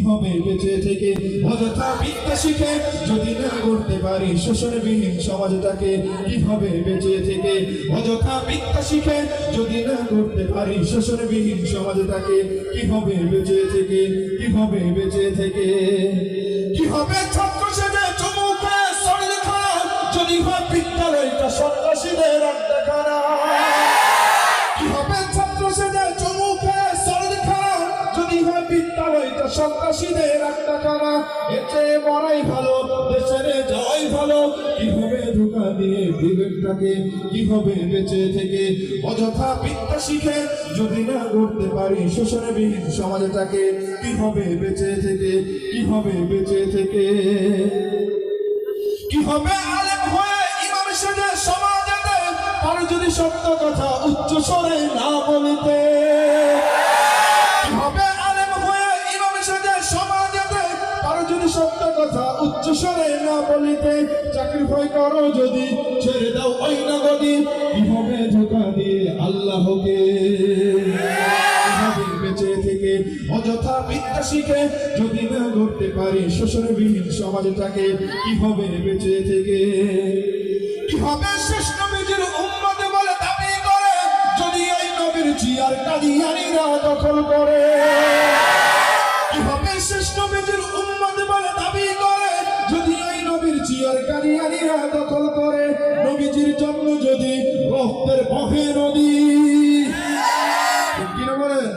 হবে বেঁচে থেকে অযথা বিদ্যা শিখে যদি না করতে পারি শোষণবিহীন সমাজটাকে কি হবে বেঁচে থেকে অযথা বিদ্যা শিখে যদি না করতে পারি শোষণবিহীন সমাজটাকে কি হবে বেঁচে থেকে কি হবে বেঁচে থেকে কি হবে ছাত্র সেজে চমুকে শরীর খারাপ যদি হয় বিদ্যালয়টা সন্ত্রাসীদের আড্ডাখানা কি হবে ছাত্র সেজে চমুকে শরীর খারাপ যদি হয় বিদ্যালয়টা সন্ত্রাসীদের আড্ডাখানা এতে মরাই ভালো দেশের যাওয়াই ভালো কি হবে ধোঁকা দিয়ে বিবেকটাকে কি হবে বেঁচে থেকে অযথা বিদ্যা শিখে যদি না করতে পারি শোষণবিহীন সমাজটাকে কি হবে বেঁচে থেকে কি হবে বেঁচে থেকে কি হবে আলেম হয়ে ইমাম সেজে সমাজেতে আর যদি সত্য কথা উচ্চ স্বরে না বলিতে কি হবে আলেম হয়ে ইমাম সেজে সমাজেতে আর যদি সত্য কথা উচ্চ স্বরে না বলিতে চাকরি ভয় করো যদি ছেড়ে দাও ওই নগদী কি হবে ধোঁকা দিয়ে আল্লাহকে বেঁচে থেকে অযথা বিদ্যা শিখে যদি না করতে পারি শোষণবিহীন সমাজটাকে কি হবে বেঁচে থেকে কি হবে শেষ নবীর উম্মত বলে দাবি করে যদি ওই নবীর জিয়ার কাদিয়ানীরা দখল করে কি হবে শেষ নবীর উম্মত বলে দাবি করে যদি ওই নবীর জিয়ার কাদিয়ানীরা দখল করে নবীজির জন্য যদি রক্তের বহে নদী কি না বলেন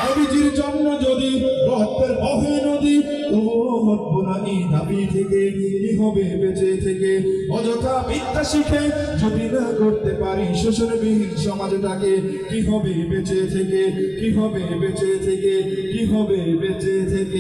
নবীজির জন্য যদি রক্তের বহে নদী তবুও হটবো না এই দাবি থেকে কি হবে বেঁচে থেকে অযথা বিদ্যা শিখে যদি না করতে পারি শোষণবিহীন সমাজটাকে কি হবে বেঁচে থেকে কি হবে বেঁচে থেকে কি হবে বেঁচে থেকে